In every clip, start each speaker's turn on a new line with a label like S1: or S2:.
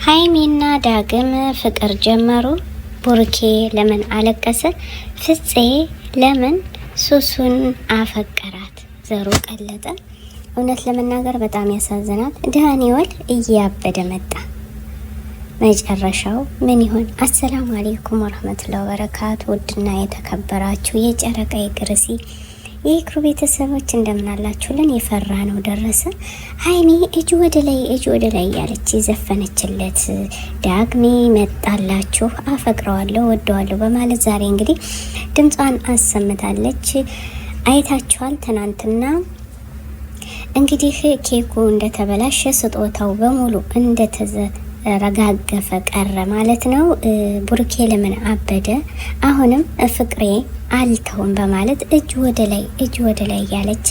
S1: ሀይሚና ዳግም ፍቅር ጀመሩ። ቡርኬ ለምን አለቀሰ? ፍፄ ለምን ሱሱን አፈቀራት? ዘሩ ቀለጠ። እውነት ለመናገር በጣም ያሳዝናል። ዳንኤል እያበደ መጣ። መጨረሻው ምን ይሆን? አሰላሙ አለይኩም ወራህመቱላሂ ወበረካቱ። ውድና የተከበራችሁ የጨረቃ የግርሲ የክሩ ቤተሰቦች እንደምን አላችሁልን? የፈራ ነው ደረሰ። ሀይሚ እጅ ወደ ላይ ያለች የዘፈነችለት ዳግሜ መጣላችሁ፣ አፈቅረዋለሁ ወደዋለሁ በማለት ዛሬ እንግዲህ ድምጿን አሰምታለች። አይታችኋል። ትናንትና እንግዲህ ኬኩ እንደተበላሸ ስጦታው በሙሉ እንደተዘረጋገፈ ቀረ ማለት ነው። ቡርኬ ለምን አበደ? አሁንም ፍቅሬ አልተውም በማለት እጅ ወደ ላይ ያለች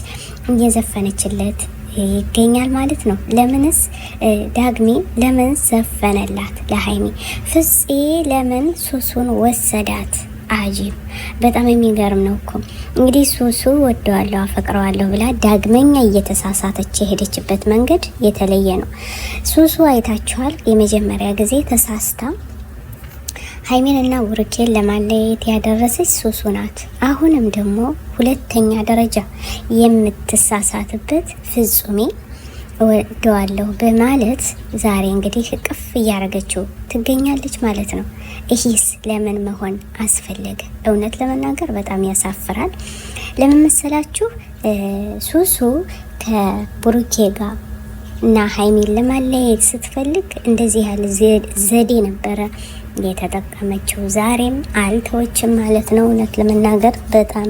S1: እየዘፈነችለት ይገኛል ማለት ነው። ለምንስ ዳግሜ ለምን ዘፈነላት ለሀይሚ? ፍፄ ለምን ሱሱን ወሰዳት? አጂብ! በጣም የሚገርም ነው እኮ እንግዲህ ሱሱ ወደዋለሁ አፈቅረዋለሁ ብላ ዳግመኛ እየተሳሳተች የሄደችበት መንገድ የተለየ ነው። ሱሱ አይታችኋል። የመጀመሪያ ጊዜ ተሳስታ ሀይሚን እና ቡርኬን ለማለየት ያደረሰች ሱሱ ናት። አሁንም ደግሞ ሁለተኛ ደረጃ የምትሳሳትበት ፍጹሜ ወደዋለሁ በማለት ዛሬ እንግዲህ እቅፍ እያደረገችው ትገኛለች ማለት ነው። ይህስ ለምን መሆን አስፈለገ? እውነት ለመናገር በጣም ያሳፍራል። ለምን መሰላችሁ? ሱሱ ከቡርኬ ጋር እና ሀይሚን ለማለየት ስትፈልግ እንደዚህ ያለ ዘዴ ነበረ የተጠቀመችው። ዛሬም አልተወችም ማለት ነው። እውነት ለመናገር በጣም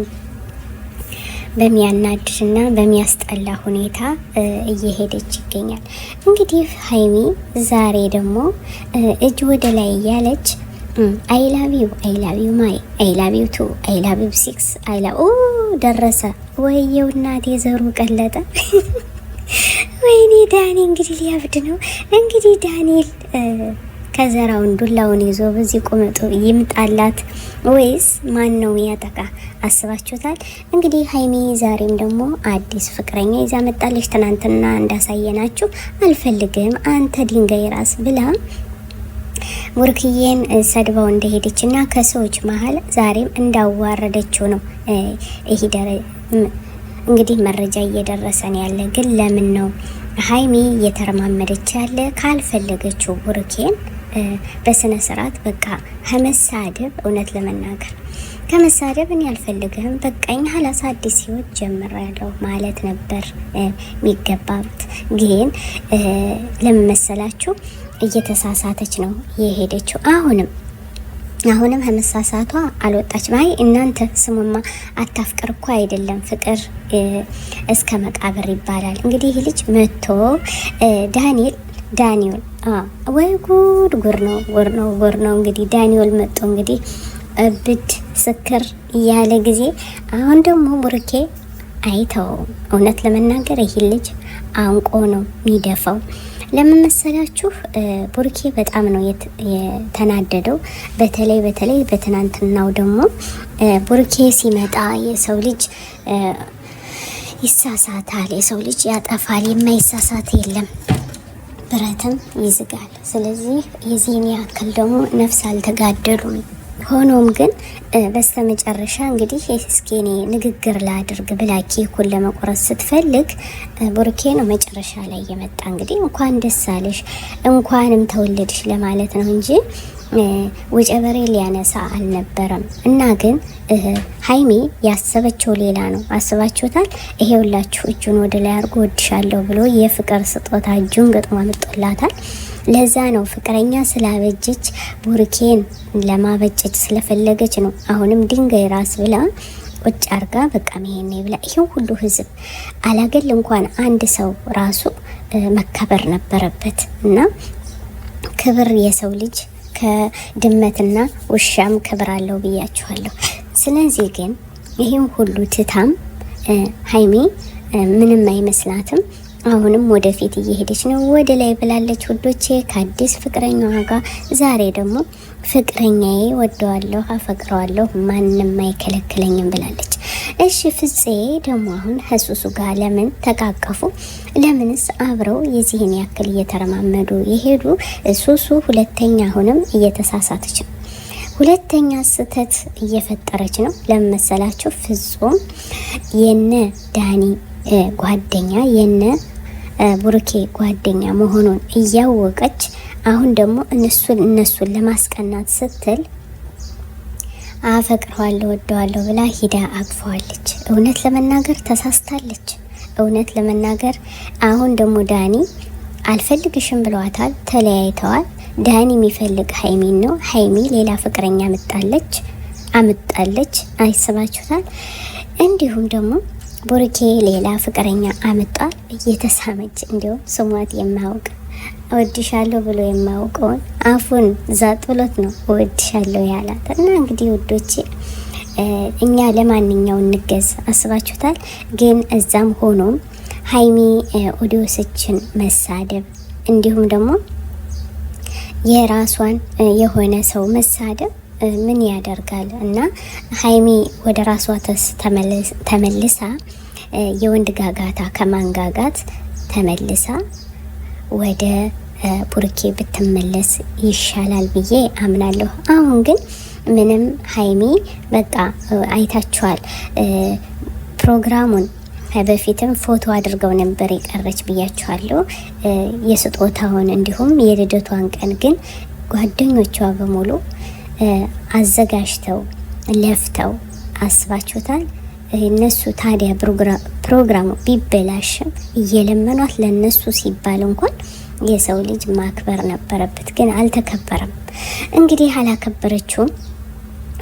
S1: በሚያናድድና በሚያስጠላ ሁኔታ እየሄደች ይገኛል። እንግዲህ ሀይሚ ዛሬ ደግሞ እጅ ወደ ላይ ያለች አይላቪው ማይ አይላቪው ቱ አይላቪው ሲክስ ደረሰ። ወየው እናቴ ዘሩ ቀለጠ። ወይኔ ዳኒ እንግዲህ ሊያብድ ነው። እንግዲህ ዳንኤል ከዘራውን ዱላውን ይዞ በዚህ ቁመጡ ይምጣላት ወይስ ማን ነው ያጠቃ? አስባችሁታል? እንግዲህ ሀይሚ ዛሬም ደግሞ አዲስ ፍቅረኛ ይዛ መጣለች። ትናንትና እንዳሳየናችሁ አልፈልግም አንተ ድንጋይ ራስ ብላ ቡርክዬን ሰድባው እንደሄደችና ከሰዎች መሀል ዛሬም እንዳዋረደችው ነው ይሄ እንግዲህ መረጃ እየደረሰን ያለ። ግን ለምን ነው ሀይሚ እየተረማመደች ያለ? ካልፈለገችው ቡርኬን በስነ ስርዓት በቃ ከመሳደብ እውነት ለመናገር ከመሳደብ እኔ አልፈልግህም በቃኝ ሀላስ አዲስ ህይወት ጀምራለሁ ማለት ነበር የሚገባት። ግን ለምን መሰላችሁ? እየተሳሳተች ነው የሄደችው። አሁንም ከመሳሳቷ አልወጣችም። አይ እናንተ ስሙማ አታፍቅር እኮ አይደለም ፍቅር እስከ መቃብር ይባላል። እንግዲህ ይህ ልጅ መጥቶ ዳንኤል ወይ ጉድ ነው። እንግዲህ ዳንኤል መጥቶ እንግዲህ እብድ ስክር እያለ ጊዜ አሁን ደግሞ ቡርኬ አይተው። እውነት ለመናገር ይህ ልጅ አንቆ ነው የሚደፋው። ለምን መሰላችሁ? ቡርኬ በጣም ነው የተናደደው። በተለይ በትናንትናው ደግሞ ቡርኬ ሲመጣ የሰው ልጅ ይሳሳታል፣ የሰው ልጅ ያጠፋል፣ የማይሳሳት የለም፣ ብረትም ይዝጋል። ስለዚህ የዚህን ያክል ደግሞ ነፍስ አልተጋደሉም። ሆኖም ግን በስተመጨረሻ እንግዲህ እስኪ እኔ ንግግር ላድርግ ብላ ኬኩን ለመቆረስ ስትፈልግ ቡርኬ ነው መጨረሻ ላይ የመጣ። እንግዲህ እንኳን ደስ አለሽ እንኳንም ተወለድሽ ለማለት ነው እንጂ ወጨበሬ ሊያነሳ አልነበረም። እና ግን ሀይሚ ያሰበችው ሌላ ነው። አስባችሁታል? ይሄውላችሁ እጁን ወደ ላይ አድርጎ ወድሻለሁ ብሎ የፍቅር ስጦታ እጁን ገጥሞ አመጣላታል። ለዛ ነው ፍቅረኛ ስላበጀች ቡርኬን ለማበጨች ስለፈለገች ነው። አሁንም ድንጋይ ራስ ብላ ቁጭ አርጋ በቃ መሄኔ ብላ ይሄው ሁሉ ህዝብ አላገል እንኳን አንድ ሰው ራሱ መከበር ነበረበት። እና ክብር የሰው ልጅ ከድመትና ውሻም ክብር አለው ብያችኋለሁ። ስለዚህ ግን ይሄን ሁሉ ትታም ሀይሚ ምንም አይመስላትም። አሁንም ወደፊት እየሄደች ነው፣ ወደ ላይ ብላለች ውዶቼ ከአዲስ ፍቅረኛዋ ጋር። ዛሬ ደግሞ ፍቅረኛዬ ወደዋለሁ፣ አፈቅረዋለሁ፣ ማንም አይከለክለኝም ብላለች። እሺ ፍፄ ደግሞ አሁን ከሱሱ ጋር ለምን ተቃቀፉ? ለምንስ አብረው የዚህን ያክል እየተረማመዱ የሄዱ? ሱሱ ሁለተኛ አሁንም እየተሳሳተች ነው፣ ሁለተኛ ስህተት እየፈጠረች ነው። ለምን መሰላችሁ? ፍጹም የነ ዳኒ ጓደኛ የነ ቡሩኬ ጓደኛ መሆኑን እያወቀች አሁን ደግሞ እነሱን ለማስቀናት ስትል አፈቅረዋለሁ ወደዋለሁ ብላ ሂዳ አቅፈዋለች። እውነት ለመናገር ተሳስታለች። እውነት ለመናገር አሁን ደግሞ ዳኒ አልፈልግሽም ብለዋታል። ተለያይተዋል። ዳኒ የሚፈልግ ሀይሚን ነው። ሀይሚ ሌላ ፍቅረኛ አምጣለች። አይሰማችሁታል? እንዲሁም ደግሞ ቡሩኬ ሌላ ፍቅረኛ አምጧል። እየተሳመች እንዲሁም ስሟት የማያውቅ እወድሻለሁ ብሎ የማያውቀውን አፉን ዛጥ ብሎት ነው እወድሻለሁ ያላት። እና እንግዲህ ውዶቼ እኛ ለማንኛው እንገዝ አስባችሁታል? ግን እዛም ሆኖም ሀይሚ ኦዲዮስችን መሳደብ እንዲሁም ደግሞ የራሷን የሆነ ሰው መሳደብ ምን ያደርጋል? እና ሀይሚ ወደ ራሷ ተመልሳ የወንድ ጋጋታ ከማንጋጋት ተመልሳ ወደ ቡሩኬ ብትመለስ ይሻላል ብዬ አምናለሁ። አሁን ግን ምንም ሀይሚ በቃ አይታችኋል ፕሮግራሙን። በፊትም ፎቶ አድርገው ነበር የቀረች ብያችኋለሁ፣ የስጦታውን እንዲሁም የልደቷን ቀን ግን ጓደኞቿ በሙሉ አዘጋጅተው ለፍተው አስባችሁታል። እነሱ ታዲያ ፕሮግራሙ ቢበላሽም እየለመኗት ለነሱ ሲባል እንኳን የሰው ልጅ ማክበር ነበረበት፣ ግን አልተከበረም። እንግዲህ አላከበረችውም።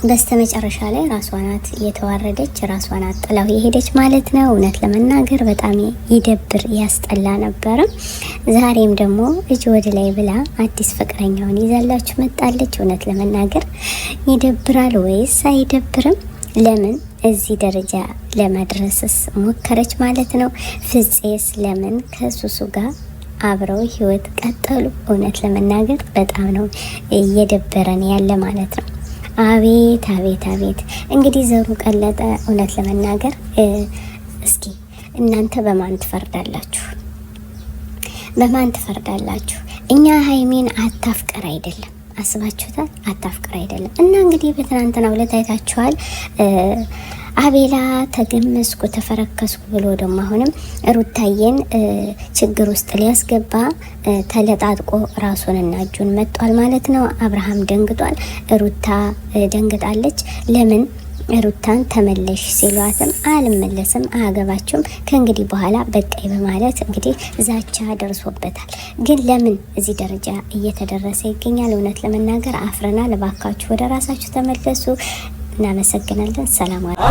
S1: በስተመጨረሻ ላይ ራሷ ናት የተዋረደች፣ ራሷ ናት ጥላው የሄደች ማለት ነው። እውነት ለመናገር በጣም ይደብር ያስጠላ ነበረ። ዛሬም ደግሞ እጅ ወደ ላይ ብላ አዲስ ፍቅረኛውን ይዛላችሁ መጣለች። እውነት ለመናገር ይደብራል ወይስ አይደብርም? ለምን እዚህ ደረጃ ለመድረስስ ሞከረች ማለት ነው? ፍፄስ ለምን ከሱሱ ጋር አብረው ህይወት ቀጠሉ? እውነት ለመናገር በጣም ነው እየደበረን ያለ ማለት ነው። አቤት አቤት አቤት! እንግዲህ ዘሩ ቀለጠ። እውነት ለመናገር እስኪ እናንተ በማን ትፈርዳላችሁ? በማን ትፈርዳላችሁ? እኛ ሀይሚን አታፍቀር አይደለም፣ አስባችሁታል? አታፍቀር አይደለም። እና እንግዲህ በትናንትናው ዕለት አይታችኋል። አቤላ ተገመስኩ ተፈረከስኩ ብሎ ደግሞ አሁንም ሩታዬን ችግር ውስጥ ሊያስገባ ተለጣጥቆ ራሱንና እጁን መጧል ማለት ነው። አብርሃም ደንግጧል፣ ሩታ ደንግጣለች። ለምን ሩታን ተመለሽ ሲሏትም አልመለስም፣ አያገባችሁም ከእንግዲህ በኋላ በቃይ በማለት እንግዲህ ዛቻ ደርሶበታል። ግን ለምን እዚህ ደረጃ እየተደረሰ ይገኛል? እውነት ለመናገር አፍረናል። እባካችሁ ወደ ራሳችሁ ተመለሱ። እናመሰግናለን። ሰላም አለይኩም።